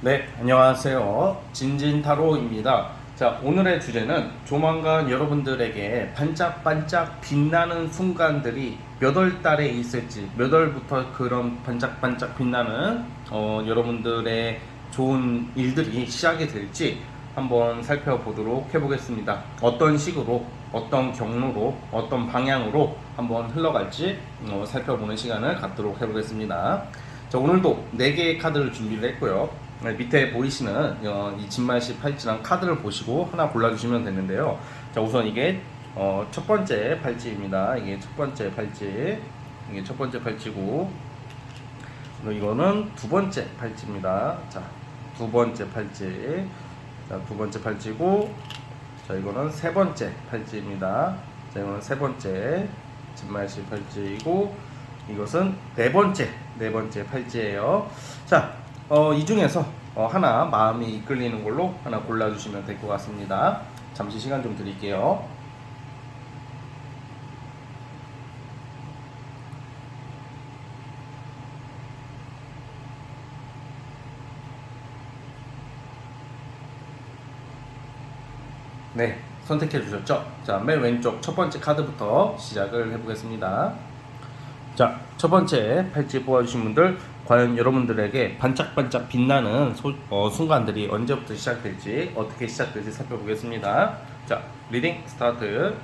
네, 안녕하세요. 진진타로입니다. 자, 오늘의 주제는 조만간 여러분들에게 반짝반짝 빛나는 순간들이 몇 월 달에 있을지, 몇 월부터 그런 반짝반짝 빛나는 여러분들의 좋은 일들이 시작이 될지 한번 살펴보도록 해보겠습니다. 어떤 식으로, 어떤 경로로, 어떤 방향으로 한번 흘러갈지 살펴보는 시간을 갖도록 해보겠습니다. 자, 오늘도 4개의 카드를 준비를 했고요. 밑에 보이시는 이 진말씨 팔찌랑 카드를 보시고 하나 골라주시면 되는데요. 자, 우선 이게 첫 번째 팔찌입니다. 이게 첫 번째 팔찌, 이게 첫 번째 팔찌고, 이거는 두 번째 팔찌입니다. 자, 두 번째 팔찌, 자, 두 번째 팔찌고, 자, 이거는 세 번째 팔찌입니다. 자, 이거는 세 번째 진말씨 팔찌이고, 이것은 네 번째 팔찌예요. 자, 이 중에서 하나 마음이 이끌리는 걸로 하나 골라주시면 될 것 같습니다. 잠시 시간 좀 드릴게요. 네, 선택해 주셨죠? 자, 맨 왼쪽 첫 번째 카드부터 시작을 해보겠습니다. 자, 첫 번째 팔찌 뽑아주신 분들, 과연 여러분들에게 반짝반짝 빛나는 순간들이 언제부터 시작될지, 어떻게 시작될지 살펴보겠습니다. 자, 리딩 스타트.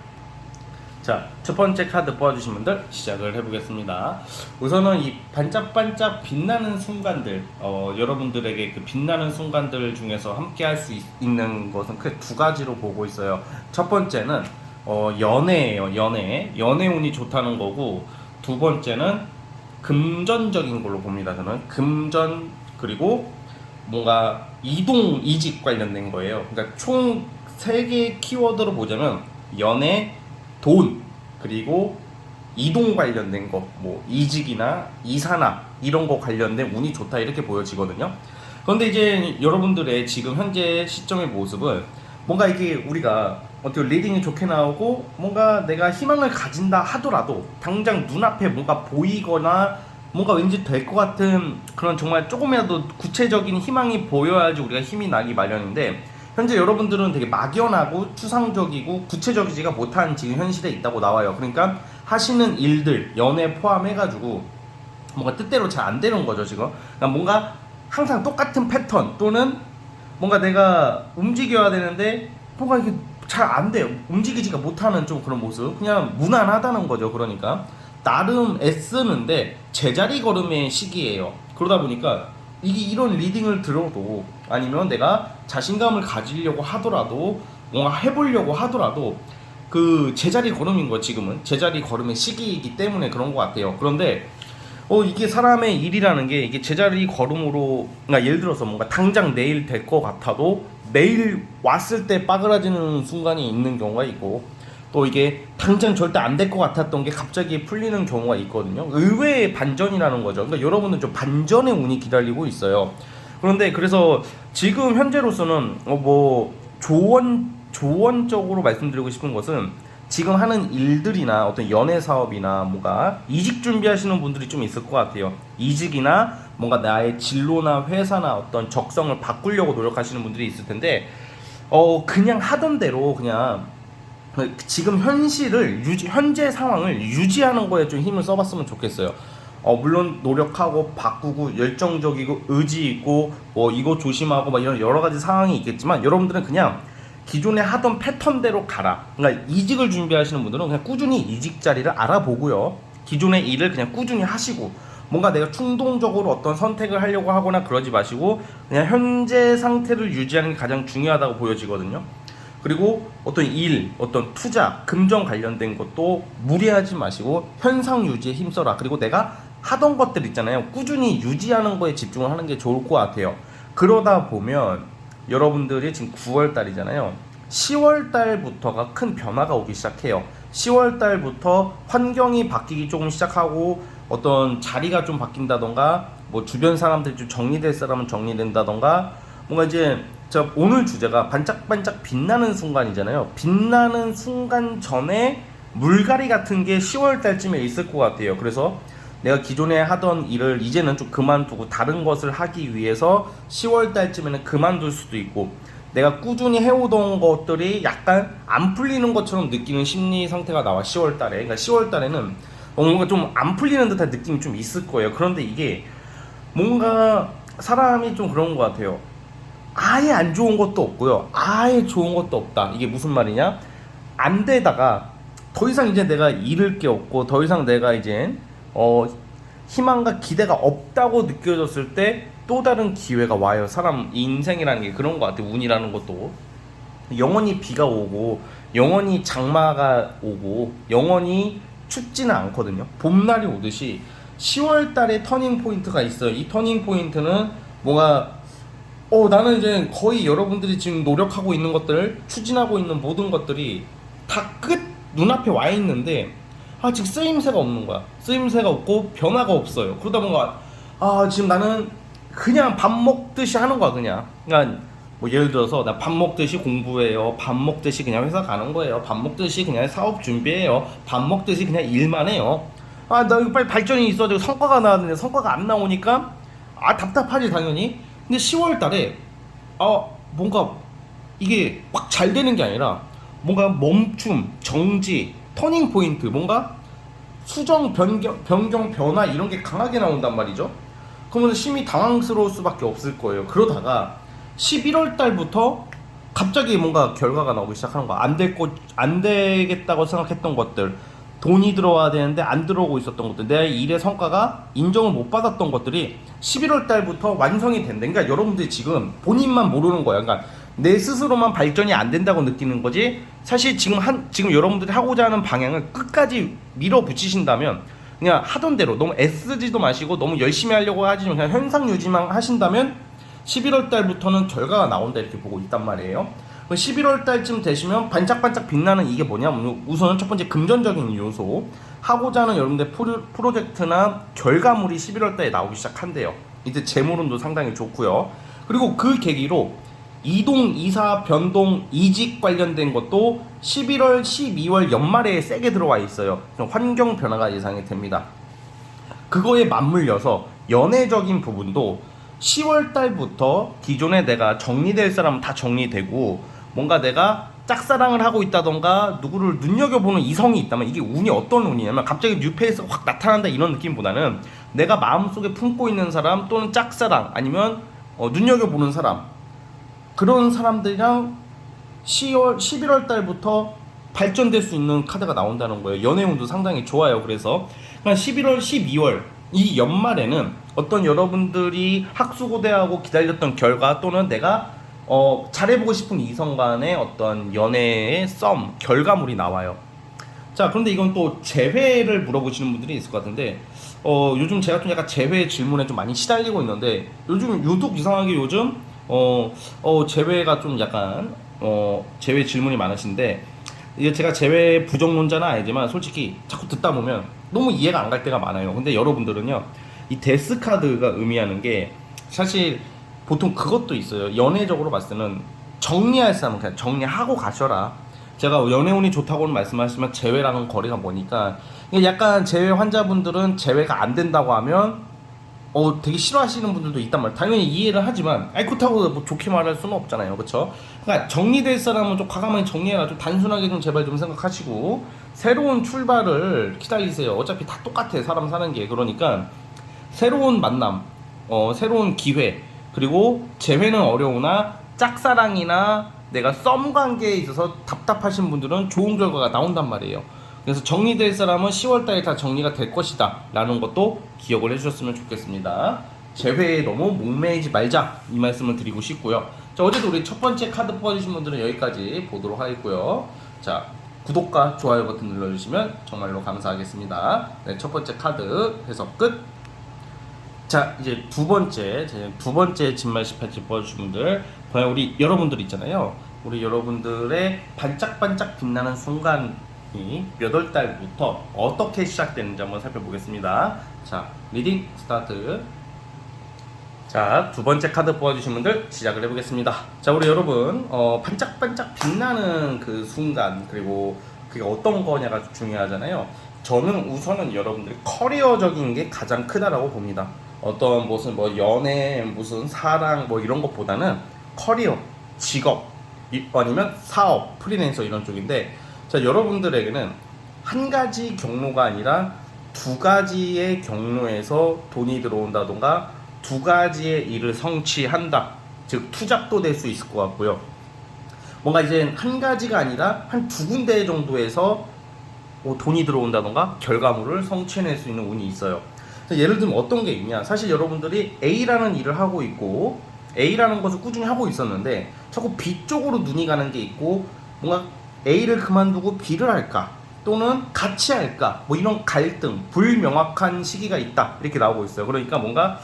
자, 첫 번째 카드 뽑아주신 분들 시작을 해보겠습니다. 우선은 이 반짝반짝 빛나는 순간들, 여러분들에게 그 빛나는 순간들 중에서 함께 할 수 있는 것은 크게 두 가지로 보고 있어요. 첫 번째는 연애예요. 연애 운이 좋다는 거고, 두 번째는 금전적인 걸로 봅니다. 저는 금전, 그리고 뭔가 이직 관련된 거예요. 그러니까 총 3개의 키워드로 보자면 연애, 돈, 그리고 이동 관련된 거, 뭐 이직이나 이사나 이런 거 관련된 운이 좋다, 이렇게 보여지거든요. 그런데 이제 여러분들의 지금 현재 시점의 모습은 뭔가 이게 우리가 어떻게 리딩이 좋게 나오고 뭔가 내가 희망을 가진다 하더라도 당장 눈앞에 뭔가 보이거나 뭔가 왠지 될 것 같은 그런 정말 조금이라도 구체적인 희망이 보여야지 우리가 힘이 나기 마련인데, 현재 여러분들은 되게 막연하고 추상적이고 구체적이지가 못한 지금 현실에 있다고 나와요. 그러니까 하시는 일들, 연애 포함해가지고 뭔가 뜻대로 잘 안 되는 거죠 지금. 그러니까 뭔가 항상 똑같은 패턴, 또는 뭔가 내가 움직여야 되는데 뭔가 이게 잘 안 돼요. 움직이지가 못하는 좀 그런 모습, 그냥 무난하다는 거죠. 그러니까 나름 애쓰는데 제자리 걸음의 시기예요. 그러다 보니까 이런 리딩을 들어도, 아니면 내가 자신감을 가지려고 하더라도, 뭔가 해보려고 하더라도 그 제자리 걸음인 거, 지금은 제자리 걸음의 시기이기 때문에 그런 것 같아요. 그런데 이게 사람의 일이라는 게 이게 제자리 걸음으로, 그러니까 예를 들어서 뭔가 당장 내일 될 것 같아도 내일 왔을 때 빠그라지는 순간이 있는 경우가 있고, 또 이게 당장 절대 안 될 것 같았던 게 갑자기 풀리는 경우가 있거든요. 의외의 반전이라는 거죠. 그러니까 여러분은 좀 반전의 운이 기다리고 있어요. 그런데 그래서 지금 현재로서는 뭐 조언적으로 말씀드리고 싶은 것은, 지금 하는 일들이나 어떤 연애 사업이나 뭔가 이직 준비하시는 분들이 좀 있을 것 같아요. 이직이나 뭔가 나의 진로나 회사나 어떤 적성을 바꾸려고 노력하시는 분들이 있을 텐데, 그냥 하던 대로 그냥 지금 현재 상황을 유지하는 거에 좀 힘을 써봤으면 좋겠어요. 물론 노력하고 바꾸고 열정적이고 의지 있고 뭐 이거 조심하고 막 이런 여러 가지 상황이 있겠지만, 여러분들은 그냥 기존에 하던 패턴대로 가라. 그러니까 이직을 준비하시는 분들은 그냥 꾸준히 이직 자리를 알아보고요. 기존의 일을 그냥 꾸준히 하시고, 뭔가 내가 충동적으로 어떤 선택을 하려고 하거나 그러지 마시고 그냥 현재 상태를 유지하는 게 가장 중요하다고 보여지거든요. 그리고 어떤 일, 어떤 투자, 금전 관련된 것도 무리하지 마시고 현상 유지에 힘써라. 그리고 내가 하던 것들 있잖아요. 꾸준히 유지하는 거에 집중을 하는 게 좋을 것 같아요. 그러다 보면 여러분들이 지금 9월 달이잖아요. 10월 달부터가 큰 변화가 오기 시작해요. 10월 달부터 환경이 바뀌기 조금 시작하고, 어떤 자리가 좀 바뀐다던가, 뭐 주변 사람들이 좀 정리될 사람은 정리된다던가, 뭔가 이제 오늘 주제가 반짝반짝 빛나는 순간이잖아요. 빛나는 순간 전에 물갈이 같은 게 10월 달쯤에 있을 것 같아요. 그래서 내가 기존에 하던 일을 이제는 좀 그만두고 다른 것을 하기 위해서 10월 달쯤에는 그만둘 수도 있고, 내가 꾸준히 해오던 것들이 약간 안 풀리는 것처럼 느끼는 심리 상태가 나와. 10월 달에. 그러니까 10월 달에는 뭔가 좀 안 풀리는 듯한 느낌이 좀 있을 거예요. 그런데 이게 뭔가 사람이 좀 그런 것 같아요. 아예 안 좋은 것도 없고요, 아예 좋은 것도 없다. 이게 무슨 말이냐? 안 되다가 더 이상 이제 내가 잃을 게 없고, 더 이상 내가 이제 희망과 기대가 없다고 느껴졌을 때 또 다른 기회가 와요. 사람 인생이라는 게 그런 것 같아요. 운이라는 것도 영원히 비가 오고 영원히 장마가 오고 영원히 춥지는 않거든요. 봄날이 오듯이 10월 달에 터닝 포인트가 있어요. 이 터닝 포인트는 뭔가 나는 이제 거의 여러분들이 지금 노력하고 있는 것들, 추진하고 있는 모든 것들이 다 끝 눈앞에 와 있는데 지금 쓰임새가 없는 거야. 쓰임새가 없고 변화가 없어요. 그러다 보니까 지금 나는 그냥 밥 먹듯이 하는 거야. 그냥 그러니까 뭐 예를 들어서 나 밥 먹듯이 공부해요, 밥 먹듯이 그냥 회사 가는 거예요, 밥 먹듯이 그냥 사업 준비해요, 밥 먹듯이 그냥 일만 해요. 나 이거 빨리 발전이 있어야 되고 성과가 나왔는데 성과가 안 나오니까 답답하지 당연히. 근데 10월 달에 뭔가 이게 막 잘 되는 게 아니라 뭔가 멈춤, 정지, 터닝 포인트, 뭔가 수정, 변경, 변화 이런 게 강하게 나온단 말이죠. 그러면 심히 당황스러울 수밖에 없을 거예요. 그러다가 11월 달부터 갑자기 뭔가 결과가 나오기 시작하는 거야. 안 되겠다고 생각했던 것들, 돈이 들어와야 되는데 안 들어오고 있었던 것들, 내 일의 성과가 인정을 못 받았던 것들이 11월 달부터 완성이 된다. 그러니까 여러분들이 지금 본인만 모르는 거야. 그러니까 내 스스로만 발전이 안 된다고 느끼는 거지, 사실 지금 여러분들이 하고자 하는 방향을 끝까지 밀어붙이신다면, 그냥 하던 대로 너무 애쓰지도 마시고 너무 열심히 하려고 하지 그냥 현상 유지만 하신다면 11월 달부터는 결과가 나온다, 이렇게 보고 있단 말이에요. 11월 달쯤 되시면 반짝반짝 빛나는 이게 뭐냐면, 우선은 첫 번째 금전적인 요소, 하고자 하는 여러분들 프로젝트나 결과물이 11월 달에 나오기 시작한대요. 이제 재물운도 상당히 좋고요. 그리고 그 계기로 이동, 이사, 변동, 이직 관련된 것도 11월, 12월 연말에 세게 들어와 있어요. 환경 변화가 예상이 됩니다. 그거에 맞물려서 연애적인 부분도 10월 달부터 기존에 내가 정리될 사람은 다 정리되고, 뭔가 내가 짝사랑을 하고 있다던가 누구를 눈여겨보는 이성이 있다면, 이게 운이 어떤 운이냐면 갑자기 뉴페이스가 확 나타난다 이런 느낌보다는 내가 마음속에 품고 있는 사람, 또는 짝사랑, 아니면 눈여겨보는 사람, 그런 사람들이랑 11월 달부터 발전될 수 있는 카드가 나온다는 거예요. 연애운도 상당히 좋아요. 그래서 11월, 12월 이 연말에는 어떤 여러분들이 학수고대하고 기다렸던 결과, 또는 내가 잘해보고 싶은 이성 간의 어떤 연애의 결과물이 나와요. 자, 그런데 이건 또 재회를 물어보시는 분들이 있을 것 같은데, 요즘 제가 좀 약간 재회 질문에 좀 많이 시달리고 있는데, 요즘 유독 이상하게 재회가 좀 약간 재회 질문이 많으신데, 이게 제가 재회 부정론자는 아니지만 솔직히 자꾸 듣다 보면 너무 이해가 안 갈 때가 많아요. 근데 여러분들은요, 이 데스 카드가 의미하는 게 사실 보통 그것도 있어요. 연애적으로 봤을 때는 정리할 사람은 그냥 정리하고 가셔라. 제가 연애운이 좋다고는 말씀하시지만 재회랑은 거리가 머니까, 약간 재회 환자분들은 재회가 안 된다고 하면 되게 싫어하시는 분들도 있단 말이에요. 당연히 이해를 하지만 그렇다고 뭐 좋게 말할 수는 없잖아요. 그쵸? 그러니까 정리될 사람은 좀 과감하게 정리해라. 좀 단순하게 좀 제발 좀 생각하시고 새로운 출발을 기다리세요. 어차피 다 똑같아, 사람 사는 게. 그러니까 새로운 만남, 새로운 기회, 그리고 재회는 어려우나 짝사랑이나 내가 썸 관계에 있어서 답답하신 분들은 좋은 결과가 나온단 말이에요. 그래서 정리될 사람은 10월달에 다 정리가 될 것이다 라는 것도 기억을 해주셨으면 좋겠습니다. 재회에 너무 목매이지 말자, 이 말씀을 드리고 싶고요. 자, 어제도 우리 첫 번째 카드 뽑아주신 분들은 여기까지 보도록 하겠고요. 자, 구독과 좋아요 버튼 눌러주시면 정말로 감사하겠습니다. 네, 첫 번째 카드 해석 끝. 자, 이제 두 번째 진말 18지 뽑아주신 분들, 우리 여러분들 있잖아요. 우리 여러분들의 반짝반짝 빛나는 순간이 몇 월 달부터 어떻게 시작되는지 한번 살펴보겠습니다. 자, 리딩 스타트. 자, 두 번째 카드 뽑아주신 분들 시작을 해보겠습니다. 자, 우리 여러분, 반짝반짝 빛나는 그 순간, 그리고 그게 어떤 거냐가 중요하잖아요. 저는 우선은 여러분들이 커리어적인 게 가장 크다라고 봅니다. 어떤 무슨 뭐 연애, 무슨 사랑 뭐 이런 것보다는 커리어, 직업, 아니면 사업, 프리랜서 이런 쪽인데, 자, 여러분들에게는 한 가지 경로가 아니라 두 가지의 경로에서 돈이 들어온다던가 두 가지의 일을 성취한다. 즉 투잡도 될 수 있을 것 같고요. 뭔가 이제 한 가지가 아니라 한 두 군데 정도에서 돈이 들어온다던가 결과물을 성취해낼 수 있는 운이 있어요. 예를 들면 어떤 게 있냐, 사실 여러분들이 A라는 일을 하고 있고 A라는 것을 꾸준히 하고 있었는데 자꾸 B 쪽으로 눈이 가는 게 있고, 뭔가 A를 그만두고 B를 할까 또는 같이 할까 뭐 이런 갈등, 불명확한 시기가 있다 이렇게 나오고 있어요. 그러니까 뭔가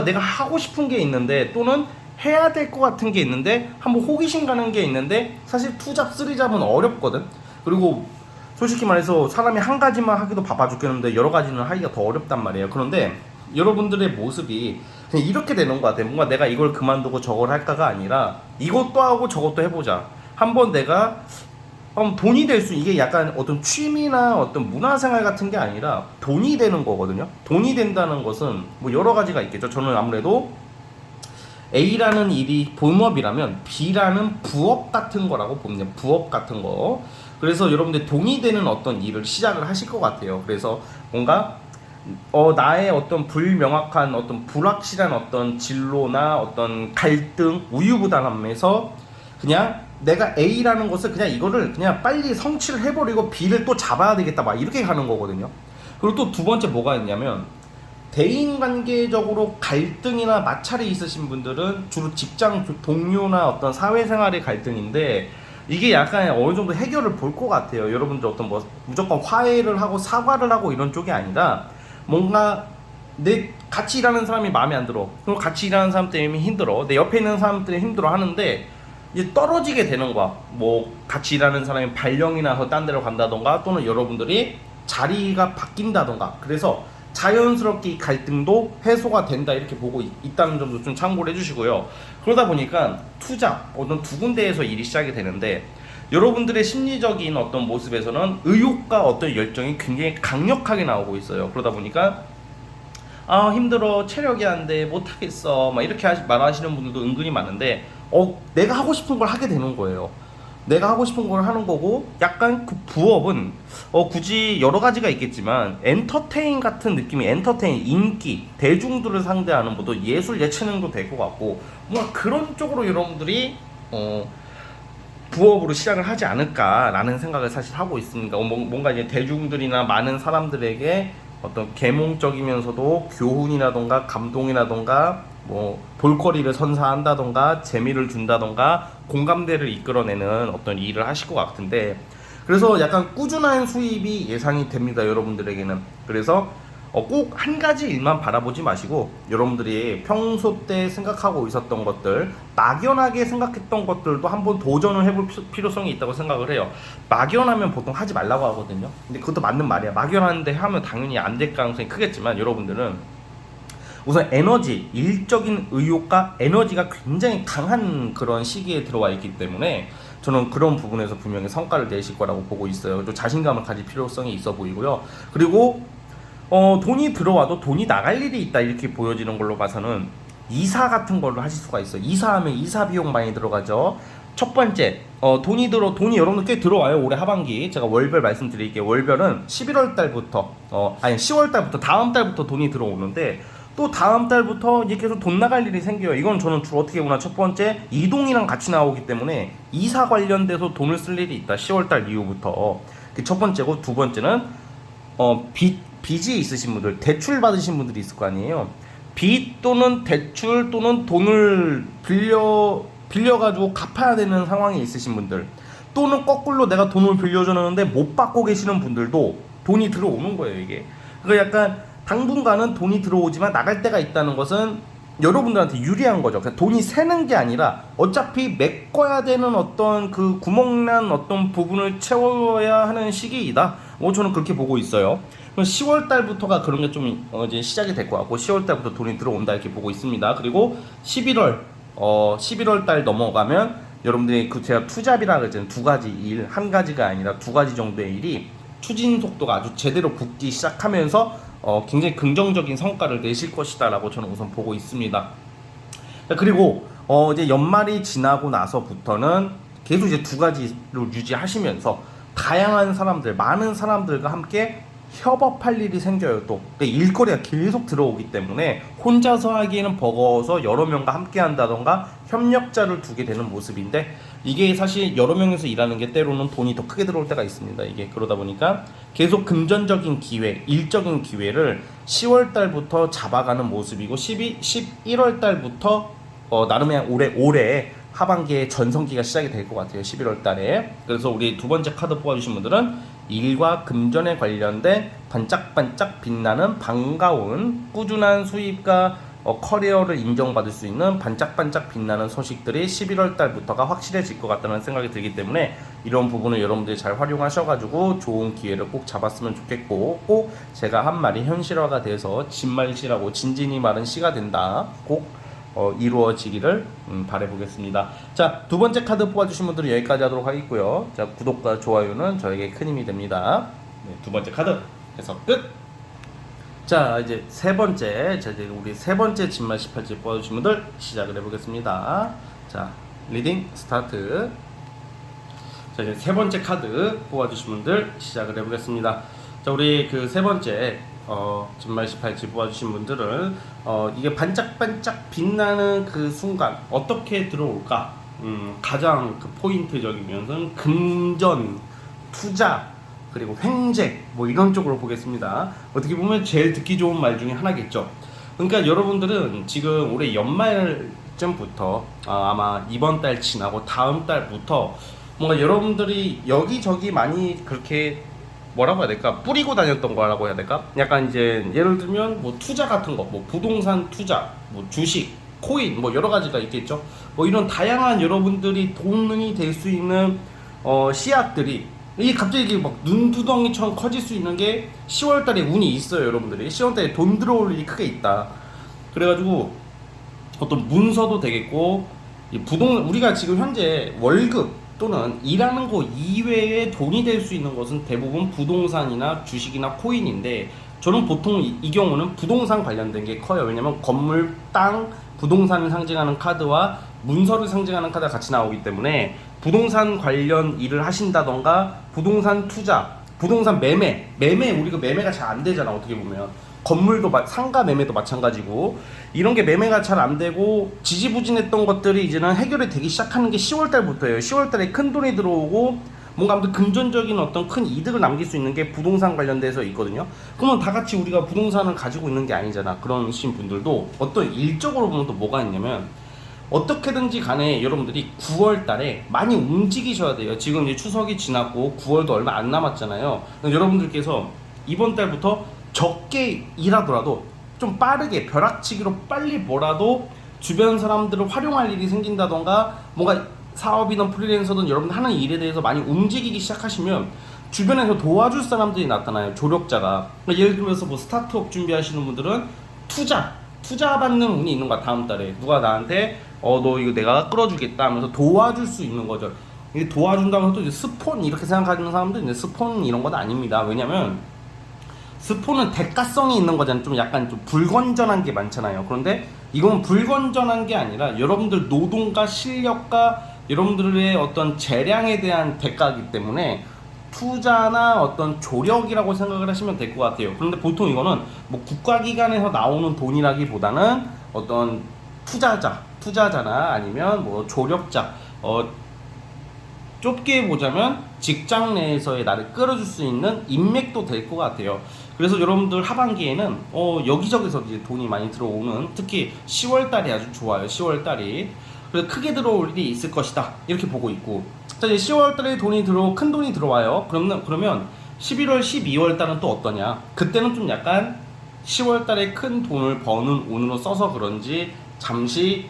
내가 하고 싶은 게 있는데 또는 해야 될 것 같은 게 있는데 한번 호기심 가는 게 있는데, 사실 투잡 쓰리잡은 어렵거든. 그리고 솔직히 말해서 사람이 한 가지만 하기도 바빠 죽겠는데 여러 가지는 하기가 더 어렵단 말이에요. 그런데 여러분들의 모습이 그냥 이렇게 되는 것 같아요. 뭔가 내가 이걸 그만두고 저걸 할까가 아니라 이것도 하고 저것도 해보자. 한번 내가 돈이 될 수, 이게 약간 어떤 취미나 어떤 문화생활 같은 게 아니라 돈이 되는 거거든요. 돈이 된다는 것은 뭐 여러 가지가 있겠죠. 저는 아무래도 A라는 일이 본업이라면 B라는 부업 같은 거라고 봅니다. 부업 같은 거. 그래서 여러분들 돈이 되는 어떤 일을 시작을 하실 것 같아요. 그래서 뭔가 나의 어떤 불명확한 어떤 불확실한 어떤 진로나 어떤 갈등, 우유부단함에서 그냥 내가 A라는 것을 그냥 이거를 그냥 빨리 성취를 해버리고 B를 또 잡아야 되겠다 막 이렇게 가는 거거든요. 그리고 또 두 번째 뭐가 있냐면, 대인관계적으로 갈등이나 마찰이 있으신 분들은 주로 직장 동료나 어떤 사회생활의 갈등인데, 이게 약간 어느 정도 해결을 볼 것 같아요. 여러분들 어떤 뭐 무조건 화해를 하고 사과를 하고 이런 쪽이 아니라, 뭔가 내 같이 일하는 사람이 마음에 안 들어, 그리고 같이 일하는 사람 때문에 힘들어, 내 옆에 있는 사람들이 힘들어 하는데 이제 떨어지게 되는 거야. 뭐 같이 일하는 사람이 발령이 나서 딴 데로 간다던가 또는 여러분들이 자리가 바뀐다던가, 그래서 자연스럽게 이 갈등도 해소가 된다 이렇게 보고 있다는 점도 좀 참고를 해주시고요. 그러다 보니까 투자, 어떤 두 군데에서 일이 시작이 되는데, 여러분들의 심리적인 어떤 모습에서는 의욕과 어떤 열정이 굉장히 강력하게 나오고 있어요. 그러다 보니까 힘들어, 체력이 안 돼, 못하겠어 막 이렇게 말하시는 분들도 은근히 많은데, 내가 하고 싶은 걸 하게 되는 거예요. 내가 하고 싶은 걸 하는 거고, 약간 그 부업은 굳이 여러 가지가 있겠지만 엔터테인 같은 느낌이, 엔터테인, 인기, 대중들을 상대하는 뭐도 예술 예체능도 될 것 같고, 뭔가 그런 쪽으로 여러분들이 부업으로 시작을 하지 않을까라는 생각을 사실 하고 있습니다. 뭔가 이제 대중들이나 많은 사람들에게 어떤 계몽적이면서도 교훈이라던가 감동이라던가 뭐 볼거리를 선사한다던가 재미를 준다던가 공감대를 이끌어내는 어떤 일을 하실 것 같은데, 그래서 약간 꾸준한 수입이 예상이 됩니다, 여러분들에게는. 그래서 꼭 한 가지 일만 바라보지 마시고, 여러분들이 평소 때 생각하고 있었던 것들, 막연하게 생각했던 것들도 한번 도전을 해볼 필요성이 있다고 생각을 해요. 막연하면 보통 하지 말라고 하거든요. 근데 그것도 맞는 말이야. 막연한데 하면 당연히 안 될 가능성이 크겠지만, 여러분들은 우선 에너지, 일적인 의욕과 에너지가 굉장히 강한 그런 시기에 들어와 있기 때문에 저는 그런 부분에서 분명히 성과를 내실 거라고 보고 있어요. 또 자신감을 가질 필요성이 있어 보이고요. 그리고 돈이 들어와도 돈이 나갈 일이 있다 이렇게 보여지는 걸로 봐서는 이사 같은 걸로 하실 수가 있어요. 이사하면 이사 비용 많이 들어가죠. 첫 번째, 돈이 여러분들 꽤 들어와요. 올해 하반기 제가 월별 말씀드릴게요. 월별은 11월 달부터 10월 달부터 다음 달부터 돈이 들어오는데, 또 다음 달부터 이제 계속 돈 나갈 일이 생겨요. 이건 저는 주로 어떻게 보나, 첫 번째 이동이랑 같이 나오기 때문에 이사 관련돼서 돈을 쓸 일이 있다, 10월 달 이후부터. 그 첫 번째고, 두 번째는 빚이 있으신 분들, 대출 받으신 분들이 있을 거 아니에요. 빚 또는 대출 또는 돈을 빌려가지고 갚아야 되는 상황이 있으신 분들, 또는 거꾸로 내가 돈을 빌려줬는데 못 받고 계시는 분들도 돈이 들어오는 거예요, 이게. 그러니까 약간 당분간은 돈이 들어오지만 나갈 때가 있다는 것은 여러분들한테 유리한 거죠. 그러니까 돈이 새는 게 아니라 어차피 메꿔야 되는 어떤 그 구멍난 어떤 부분을 채워야 하는 시기이다. 저는 그렇게 보고 있어요. 10월 달부터가 그런 게 좀 이제 시작이 될 것 같고, 10월 달부터 돈이 들어온다 이렇게 보고 있습니다. 그리고 11월 달 넘어가면 여러분들이 제가 투잡이라 그랬잖아요. 두 가지 일, 한 가지가 아니라 두 가지 정도의 일이 추진 속도가 아주 제대로 붙기 시작하면서 굉장히 긍정적인 성과를 내실 것이다라고 저는 우선 보고 있습니다. 그리고 이제 연말이 지나고 나서부터는 계속 이제 두 가지를 유지하시면서 다양한 사람들, 많은 사람들과 함께 협업할 일이 생겨요. 또 일거리가 계속 들어오기 때문에 혼자서 하기에는 버거워서 여러 명과 함께 한다던가 협력자를 두게 되는 모습인데, 이게 사실 여러 명이서 일하는 게 때로는 돈이 더 크게 들어올 때가 있습니다. 이게 그러다 보니까 계속 금전적인 기회, 일적인 기회를 10월 달부터 잡아가는 모습이고, 11월 달부터 나름의 올해 하반기에 전성기가 시작이 될 것 같아요. 11월 달에. 그래서 우리 두 번째 카드 뽑아주신 분들은 일과 금전에 관련된 반짝반짝 빛나는 반가운 꾸준한 수입과 커리어를 인정받을 수 있는 반짝반짝 빛나는 소식들이 11월 달부터가 확실해질 것 같다는 생각이 들기 때문에, 이런 부분을 여러분들이 잘 활용하셔가지고 좋은 기회를 꼭 잡았으면 좋겠고, 꼭 제가 한 말이 현실화가 돼서 진말시라고 진진이 말은 시가 된다, 꼭 이루어지기를 바라보겠습니다. 자, 두 번째 카드 뽑아주신 분들은 여기까지 하도록 하겠고요. 자, 구독과 좋아요는 저에게 큰 힘이 됩니다. 네, 두 번째 카드 해서 끝. 자, 이제 세 번째, 우리 세 번째 진말 18지 뽑아주신 분들 시작을 해보겠습니다. 자, 리딩 스타트. 자, 이제 세 번째 카드 뽑아주신 분들 시작을 해보겠습니다. 자, 우리 그 세 번째 진말 18지 뽑아주신 분들은 이게 반짝반짝 빛나는 그 순간 어떻게 들어올까? 가장 그 포인트적인 면은 금전, 투자, 그리고 횡재 뭐 이런 쪽으로 보겠습니다. 어떻게 보면 제일 듣기 좋은 말 중에 하나겠죠. 그러니까 여러분들은 지금 올해 연말쯤부터 아마 이번 달 지나고 다음 달부터 뭔가 여러분들이 여기저기 많이 그렇게 뭐라고 해야 될까? 뿌리고 다녔던 거라고 해야 될까? 약간 이제 예를 들면 뭐 투자 같은 거, 뭐 부동산 투자, 뭐 주식, 코인, 뭐 여러 가지가 있겠죠. 뭐 이런 다양한 여러분들이 돈이 될 수 있는 씨앗들이 이게 갑자기 막 눈두덩이처럼 커질 수 있는 게 10월 달에 운이 있어요, 여러분들이. 10월 달에 돈 들어올 일이 크게 있다. 그래가지고 어떤 문서도 되겠고, 우리가 지금 현재 월급 또는 일하는 거 이외에 돈이 될 수 있는 것은 대부분 부동산이나 주식이나 코인인데, 저는 보통 이 경우는 부동산 관련된 게 커요. 왜냐면 건물, 땅, 부동산을 상징하는 카드와 문서를 상징하는 카드가 같이 나오기 때문에 부동산 관련 일을 하신다던가 부동산 투자, 부동산 매매 우리가 매매가 잘 안 되잖아, 어떻게 보면. 건물도 상가 매매도 마찬가지고, 이런 게 매매가 잘 안 되고 지지부진했던 것들이 이제는 해결이 되기 시작하는 게 10월 달부터예요. 10월 달에 큰 돈이 들어오고 뭔가 아무튼 금전적인 어떤 큰 이득을 남길 수 있는 게 부동산 관련돼서 있거든요. 그러면 다 같이 우리가 부동산을 가지고 있는 게 아니잖아. 그러신 분들도 어떤 일적으로 보면 또 뭐가 있냐면, 어떻게든지 간에 여러분들이 9월 달에 많이 움직이셔야 돼요. 지금 이제 추석이 지났고 9월도 얼마 안 남았잖아요. 여러분들께서 이번 달부터 적게 일하더라도 좀 빠르게 벼락치기로 빨리 뭐라도 주변 사람들을 활용할 일이 생긴다던가, 뭔가 사업이든 프리랜서든 여러분들 하는 일에 대해서 많이 움직이기 시작하시면 주변에서 도와줄 사람들이 나타나요. 조력자가. 그러니까 예를 들면서 뭐 스타트업 준비하시는 분들은 투자 받는 운이 있는 거야. 다음 달에 누가 나한테 너 이거 내가 끌어주겠다 하면서 도와줄 수 있는 거죠. 이게 도와준다고 해서 또 이제 스폰 이렇게 생각하는 사람도 있는데, 스폰 이런 건 아닙니다. 왜냐면 스폰은 대가성이 있는 거잖아요. 좀 약간 좀 불건전한 게 많잖아요. 그런데 이건 불건전한 게 아니라 여러분들 노동과 실력과 여러분들의 어떤 재량에 대한 대가이기 때문에 투자나 어떤 조력이라고 생각을 하시면 될 것 같아요. 그런데 보통 이거는 뭐 국가기관에서 나오는 돈이라기보다는 어떤 투자자나 아니면 뭐 조력자, 좁게 보자면 직장 내에서의 나를 끌어줄 수 있는 인맥도 될 것 같아요. 그래서 여러분들 하반기에는 여기저기서 이제 돈이 많이 들어오는, 특히 10월 달이 아주 좋아요. 10월 달이. 그래서 크게 들어올 일이 있을 것이다, 이렇게 보고 있고. 자, 이제 10월 달에 큰 돈이 들어와요. 그러면 11월, 12월 달은 또 어떠냐? 그때는 좀 약간 10월 달에 큰 돈을 버는 운으로 써서 그런지 잠시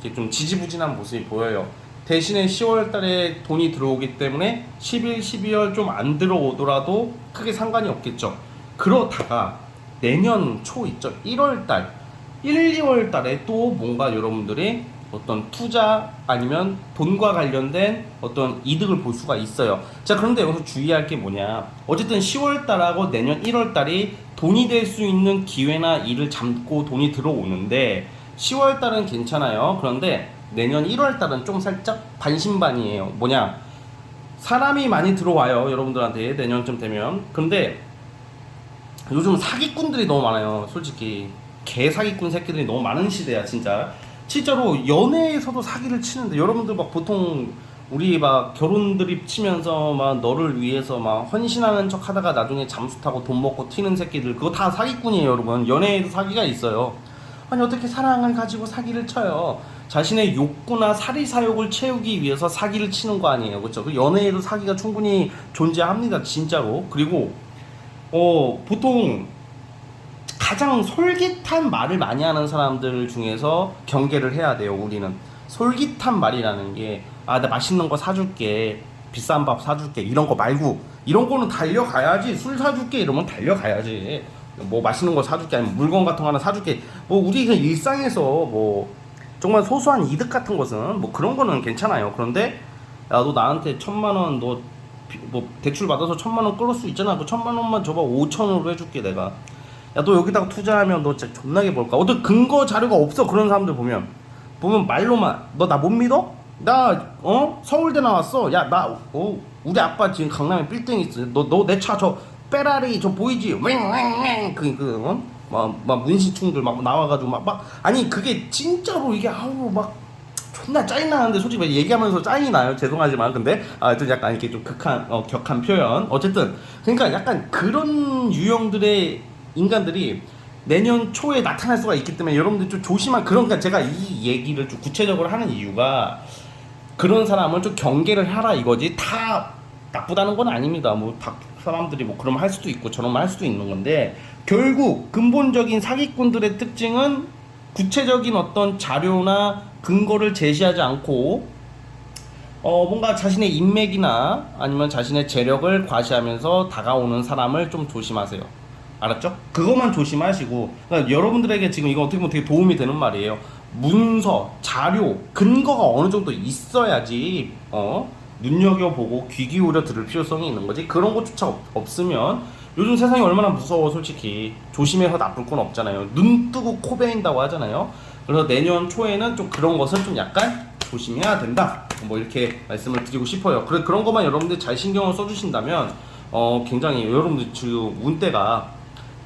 이렇게 좀 지지부진한 모습이 보여요. 대신에 10월 달에 돈이 들어오기 때문에 11, 12월 좀 안 들어오더라도 크게 상관이 없겠죠. 그러다가 내년 초 있죠. 1월 달, 1, 2월 달에 또 뭔가 여러분들이 어떤 투자 아니면 돈과 관련된 어떤 이득을 볼 수가 있어요. 자, 그런데 여기서 주의할 게 뭐냐, 어쨌든 10월달하고 내년 1월달이 돈이 될 수 있는 기회나 일을 잡고 돈이 들어오는데 10월달은 괜찮아요. 그런데 내년 1월달은 좀 살짝 반신반의예요. 뭐냐, 사람이 많이 들어와요, 여러분들한테 내년쯤 되면. 근데 요즘 사기꾼들이 너무 많아요. 솔직히 개 사기꾼 새끼들이 너무 많은 시대야. 진짜로 연애에서도 사기를 치는데, 여러분들 막 보통 우리 막 결혼 드립 치면서 막 너를 위해서 막 헌신하는 척 하다가 나중에 잠수 타고 돈 먹고 튀는 새끼들, 그거 다 사기꾼이에요. 여러분, 연애에도 사기가 있어요. 아니, 어떻게 사랑을 가지고 사기를 쳐요? 자신의 욕구나 사리사욕을 채우기 위해서 사기를 치는 거 아니에요, 그렇죠? 그 연애에도 사기가 충분히 존재합니다, 진짜로. 그리고 보통 가장 솔깃한 말을 많이 하는 사람들 중에서 경계를 해야 돼요. 우리는 솔깃한 말이라는 게, 아, 나 맛있는 거 사줄게, 비싼 밥 사줄게, 이런 거 말고, 이런 거는 달려가야지. 술 사줄게 이러면 달려가야지. 뭐 맛있는 거 사줄게, 아니면 물건 같은 거 하나 사줄게, 뭐 우리 그냥 일상에서 뭐 정말 소소한 이득 같은 것은 뭐 그런 거는 괜찮아요. 그런데 야, 너 나한테 1,000만 원 너 뭐 대출 받아서 1,000만 원 끌을 수 있잖아. 그 1,000만 원만 줘봐, 5,000원으로 해줄게 내가. 야, 너 여기다가 투자하면 너 진짜 존나게 벌까? 어떤 근거 자료가 없어. 그런 사람들 보면 말로만, 너 나 못 믿어? 나 서울대 나왔어. 야, 나 우리 아빠 지금 강남에 빌딩 있어. 너 내 차 저 페라리 저 보이지? 왱왱왱 막 문신충들 막 나와가지고 막 아니, 그게 진짜로 이게 아우 막 존나 짜증 나는데, 솔직히 얘기하면서 짜증이 나요. 죄송하지만. 근데 좀 약간 이렇게 좀 격한 표현. 어쨌든 그러니까 약간 그런 유형들의 인간들이 내년 초에 나타날 수가 있기 때문에 여러분들 좀 그러니까 제가 이 얘기를 좀 구체적으로 하는 이유가, 그런 사람을 좀 경계를 하라 이거지. 다 나쁘다는 건 아닙니다. 뭐 다 사람들이 뭐 그러면 할 수도 있고 저러면 할 수도 있는 건데, 결국 근본적인 사기꾼들의 특징은 구체적인 어떤 자료나 근거를 제시하지 않고 뭔가 자신의 인맥이나 아니면 자신의 재력을 과시하면서 다가오는 사람을 좀 조심하세요. 알았죠? 그것만 조심하시고, 그러니까 여러분들에게 지금 이거 어떻게 보면 되게 도움이 되는 말이에요. 문서, 자료, 근거가 어느 정도 있어야지 눈여겨보고 귀 기울여 들을 필요성이 있는 거지. 그런 것조차 없으면, 요즘 세상이 얼마나 무서워. 솔직히 조심해서 나쁠 건 없잖아요. 눈 뜨고 코 베인다고 하잖아요. 그래서 내년 초에는 좀 그런 것을 좀 약간 조심해야 된다, 뭐 이렇게 말씀을 드리고 싶어요. 그런 것만 여러분들 잘 신경을 써주신다면 굉장히 여러분들 지금 운대가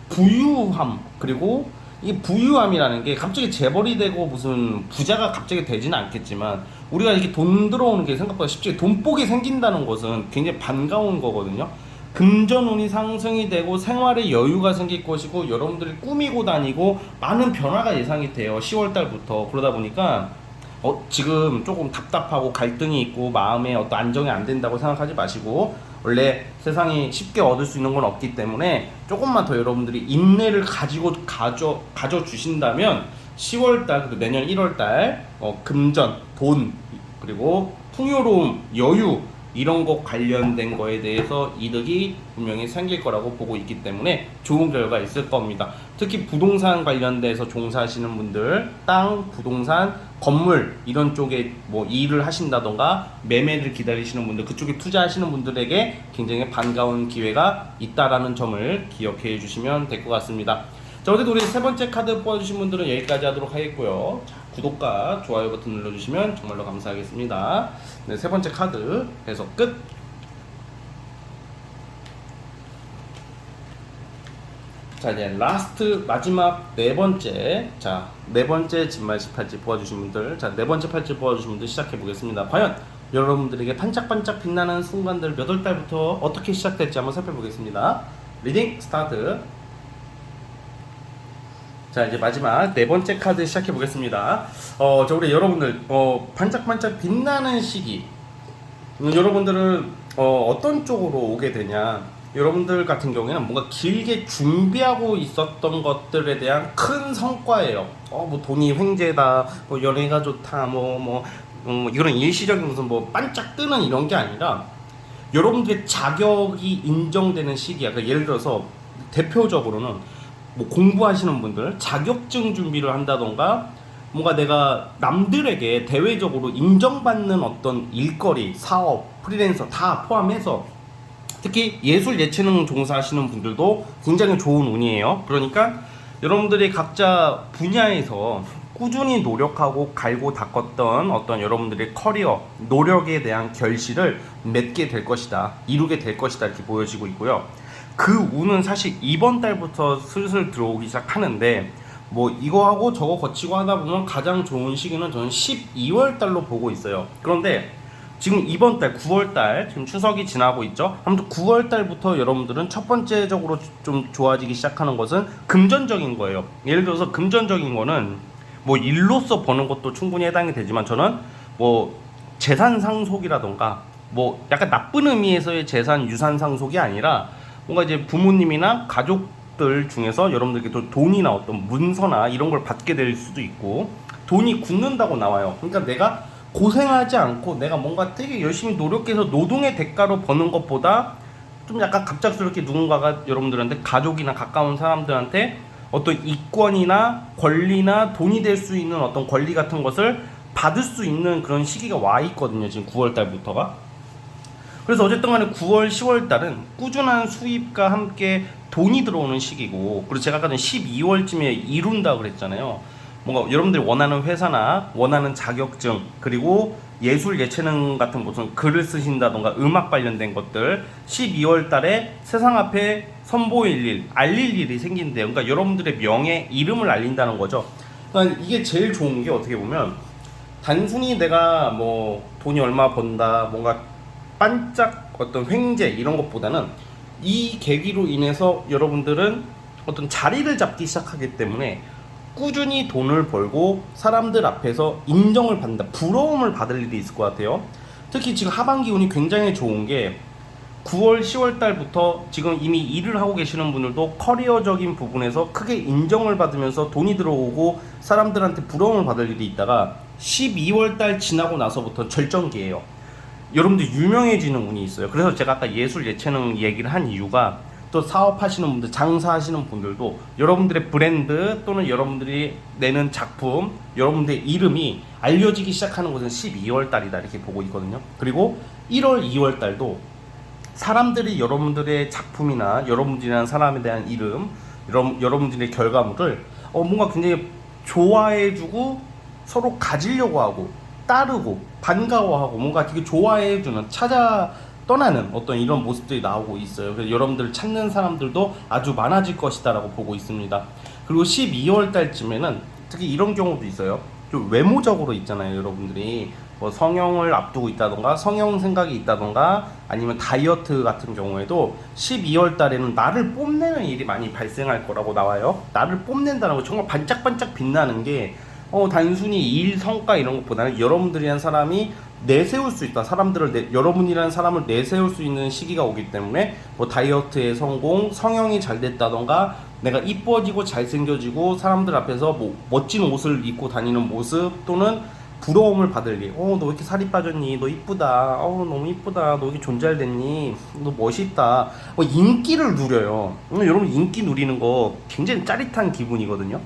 부유함, 그리고 이 부유함이라는 게 갑자기 재벌이 되고 무슨 부자가 갑자기 되지는 않겠지만, 우리가 이렇게 돈 들어오는 게 생각보다 쉽지, 돈복이 생긴다는 것은 굉장히 반가운 거거든요. 금전운이 상승이 되고 생활에 여유가 생길 것이고, 여러분들이 꾸미고 다니고 많은 변화가 예상이 돼요, 10월달부터. 그러다 보니까 지금 조금 답답하고 갈등이 있고 마음에 어떤 안정이 안 된다고 생각하지 마시고, 원래 세상이 쉽게 얻을 수 있는 건 없기 때문에 조금만 더 여러분들이 인내를 가지고 가져 주신다면 10월달 그리고 내년 1월달 금전, 돈, 그리고 풍요로움, 여유, 이런 것 관련된 거에 대해서 이득이 분명히 생길 거라고 보고 있기 때문에 좋은 결과 있을 겁니다. 특히 부동산 관련돼서 종사하시는 분들, 땅, 부동산, 건물 이런 쪽에 뭐 일을 하신다던가 매매를 기다리시는 분들, 그쪽에 투자하시는 분들에게 굉장히 반가운 기회가 있다라는 점을 기억해 주시면 될 것 같습니다. 자, 어쨌든 우리 세 번째 카드 뽑아주신 분들은 여기까지 하도록 하겠고요. 자, 구독과 좋아요 버튼 눌러주시면 정말로 감사하겠습니다. 네, 세 번째 카드 해석 끝. 자, 이제 라스트 마지막 네 번째, 자, 네 번째 진말식 팔찌 뽑아주신 분들, 자, 네 번째 팔찌 뽑아주신 분들 시작해 보겠습니다. 과연 여러분들에게 반짝반짝 빛나는 순간들 몇 월 달부터 어떻게 시작될지 한번 살펴보겠습니다. 리딩 스타트. 자, 이제 마지막 네 번째 카드 시작해 보겠습니다. 저 우리 여러분들 반짝반짝 빛나는 시기, 여러분들은 어떤 쪽으로 오게 되냐? 여러분들 같은 경우에는 뭔가 길게 준비하고 있었던 것들에 대한 큰 성과예요. 뭐 돈이 횡재다, 뭐 연애가 좋다, 이런 일시적인 무슨 뭐 반짝 뜨는 이런 게 아니라 여러분들의 자격이 인정되는 시기야. 그러니까 예를 들어서 대표적으로는 뭐 공부하시는 분들 자격증 준비를 한다던가, 뭔가 내가 남들에게 대외적으로 인정받는 어떤 일거리, 사업, 프리랜서 다 포함해서 특히 예술 예체능 종사하시는 분들도 굉장히 좋은 운이에요. 그러니까 여러분들이 각자 분야에서 꾸준히 노력하고 갈고 닦았던 어떤 여러분들의 커리어, 노력에 대한 결실을 맺게 될 것이다, 이루게 될 것이다, 이렇게 보여지고 있고요. 그 운은 사실 이번 달부터 슬슬 들어오기 시작하는데, 뭐 이거하고 저거 거치고 하다 보면 가장 좋은 시기는 저는 12월 달로 보고 있어요. 그런데 지금 이번 달 9월 달, 지금 추석이 지나고 있죠. 아무튼 9월 달부터 여러분들은 첫 번째적으로 좀 좋아지기 시작하는 것은 금전적인 거예요. 예를 들어서 금전적인 거는 뭐 일로서 버는 것도 충분히 해당이 되지만, 저는 뭐 재산 상속이라던가 뭐 약간 나쁜 의미에서의 재산 유산 상속이 아니라 뭔가 이제 부모님이나 가족들 중에서 여러분들께 또 돈이나 어떤 문서나 이런 걸 받게 될 수도 있고, 돈이 굳는다고 나와요. 그러니까 내가 고생하지 않고 내가 뭔가 되게 열심히 노력해서 노동의 대가로 버는 것보다 좀 약간 갑작스럽게 누군가가 여러분들한테, 가족이나 가까운 사람들한테 어떤 이권이나 권리나 돈이 될 수 있는 어떤 권리 같은 것을 받을 수 있는 그런 시기가 와 있거든요, 지금 9월 달부터가. 그래서 어쨌든 간에 9월, 10월 달은 꾸준한 수입과 함께 돈이 들어오는 시기고, 그리고 제가 아까 전 12월쯤에 이룬다 그랬잖아요. 뭔가 여러분들이 원하는 회사나 원하는 자격증, 그리고 예술 예체능 같은 무슨 글을 쓰신다던가 음악 관련된 것들 12월 달에 세상 앞에 선보일 일, 알릴 일이 생긴대요. 그러니까 여러분들의 명예, 이름을 알린다는 거죠. 그러니까 이게 제일 좋은 게, 어떻게 보면 단순히 내가 뭐 돈이 얼마 번다, 뭔가 반짝 어떤 횡재 이런 것보다는 이 계기로 인해서 여러분들은 어떤 자리를 잡기 시작하기 때문에 꾸준히 돈을 벌고 사람들 앞에서 인정을 받는다, 부러움을 받을 일이 있을 것 같아요. 특히 지금 하반기 운이 굉장히 좋은 게 9월, 10월 달부터 지금 이미 일을 하고 계시는 분들도 커리어적인 부분에서 크게 인정을 받으면서 돈이 들어오고 사람들한테 부러움을 받을 일이 있다가 12월 달 지나고 나서부터 절정기예요. 여러분들 유명해지는 운이 있어요. 그래서 제가 아까 예술 예체능 얘기를 한 이유가, 또 사업하시는 분들, 장사하시는 분들도 여러분들의 브랜드 또는 여러분들이 내는 작품, 여러분들의 이름이 알려지기 시작하는 것은 12월 달이다, 이렇게 보고 있거든요. 그리고 1월, 2월 달도 사람들이 여러분들의 작품이나 여러분들이라는 사람에 대한 이름, 여러분들의 결과물을 뭔가 굉장히 좋아해주고 서로 가지려고 하고 따르고 반가워하고 뭔가 되게 좋아해주는, 찾아 떠나는 어떤 이런 모습들이 나오고 있어요. 그래서 여러분들을 찾는 사람들도 아주 많아질 것이다 라고 보고 있습니다. 그리고 12월 달쯤에는 특히 이런 경우도 있어요. 좀 외모적으로 있잖아요. 여러분들이 뭐 성형을 앞두고 있다던가 성형 생각이 있다던가 아니면 다이어트 같은 경우에도 12월 달에는 나를 뽐내는 일이 많이 발생할 거라고 나와요. 나를 뽐낸다는 거, 정말 반짝반짝 빛나는 게 단순히 일 성과 이런 것보다는 여러분들이란 사람이 내세울 수 있다, 여러분이라는 사람을 내세울 수 있는 시기가 오기 때문에 뭐 다이어트의 성공, 성형이 잘 됐다던가 내가 이뻐지고 잘생겨지고 사람들 앞에서 뭐 멋진 옷을 입고 다니는 모습, 또는 부러움을 받을 일. 너 왜 이렇게 살이 빠졌니? 너 이쁘다. 너무 이쁘다. 너 왜 이렇게 존잘됐니? 너 멋있다. 인기를 누려요. 여러분, 인기 누리는 거 굉장히 짜릿한 기분이거든요.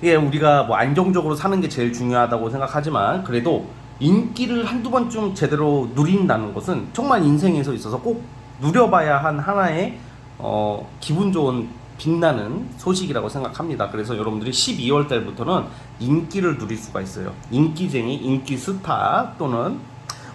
예, 우리가 뭐 안정적으로 사는 게 제일 중요하다고 생각하지만, 그래도 인기를 한두 번쯤 제대로 누린다는 것은 정말 인생에서 있어서 꼭 누려봐야 한 하나의 기분 좋은 빛나는 소식이라고 생각합니다. 그래서 여러분들이 12월 달부터는 인기를 누릴 수가 있어요. 인기쟁이, 인기 스타, 또는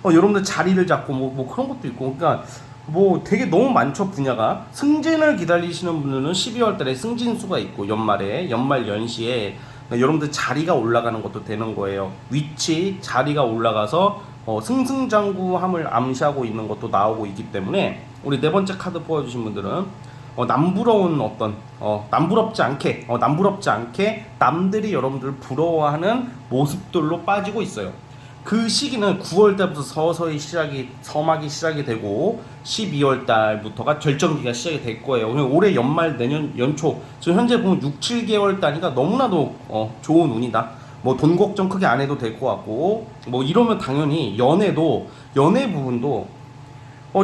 여러분들 자리를 잡고 뭐 그런 것도 있고, 그러니까 뭐 되게 너무 많죠, 분야가. 승진을 기다리시는 분들은 12월 달에 승진수가 있고, 연말 연시에 여러분들 자리가 올라가는 것도 되는 거예요. 위치, 자리가 올라가서 승승장구함을 암시하고 있는 것도 나오고 있기 때문에, 우리 네 번째 카드 뽑아주신 분들은 남부러운 어떤 남부럽지 않게 남들이 여러분들을 부러워하는 모습들로 빠지고 있어요. 그 시기는 9월 달부터 서서히 서막이 시작이 되고 12월 달부터가 절정기가 시작이 될 거예요. 올해 연말, 내년 연초, 지금 현재 보면 6, 7개월 단위가 너무나도 좋은 운이다. 뭐 돈 걱정 크게 안 해도 될 것 같고, 뭐 이러면 당연히 연애 부분도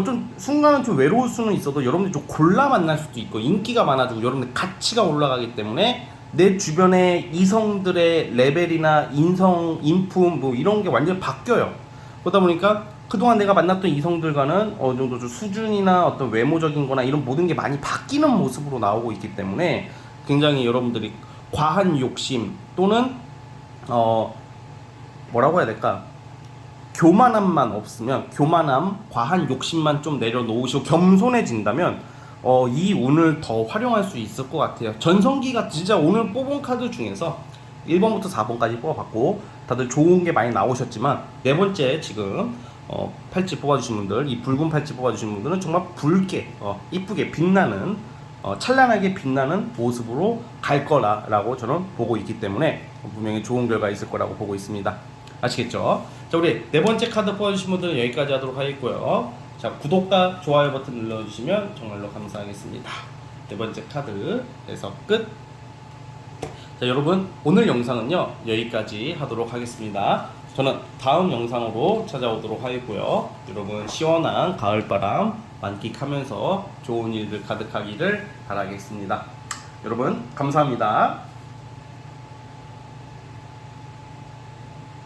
좀 순간은 좀 외로울 수는 있어도 여러분들이 좀 골라 만날 수도 있고, 인기가 많아지고 여러분들 가치가 올라가기 때문에 내 주변의 이성들의 레벨이나 인품 뭐 이런 게 완전히 바뀌어요. 그러다 보니까 그동안 내가 만났던 이성들과는 어느 정도 좀 수준이나 어떤 외모적인 거나 이런 모든 게 많이 바뀌는 모습으로 나오고 있기 때문에 굉장히 여러분들이 과한 욕심 또는 뭐라고 해야 될까? 교만함만 없으면, 교만함, 과한 욕심만 좀 내려놓으시고 겸손해진다면 이 운을 더 활용할 수 있을 것 같아요. 전성기가 진짜 오늘 뽑은 카드 중에서 1번부터 4번까지 뽑아봤고 다들 좋은 게 많이 나오셨지만 네 번째 지금 팔찌 뽑아주신 분들, 이 붉은 팔찌 뽑아주신 분들은 정말 붉게 이쁘게 빛나는 찬란하게 빛나는 모습으로 갈 거라고 저는 보고 있기 때문에 분명히 좋은 결과 있을 거라고 보고 있습니다. 아시겠죠? 자, 우리 네 번째 카드 뽑아주신 분들은 여기까지 하도록 하겠고요. 자, 구독과 좋아요 버튼 눌러주시면 정말로 감사하겠습니다. 네 번째 카드에서 끝. 자, 여러분 오늘 영상은요 여기까지 하도록 하겠습니다. 저는 다음 영상으로 찾아오도록 하겠고요. 여러분 시원한 가을바람 만끽하면서 좋은 일들 가득하기를 바라겠습니다. 여러분 감사합니다.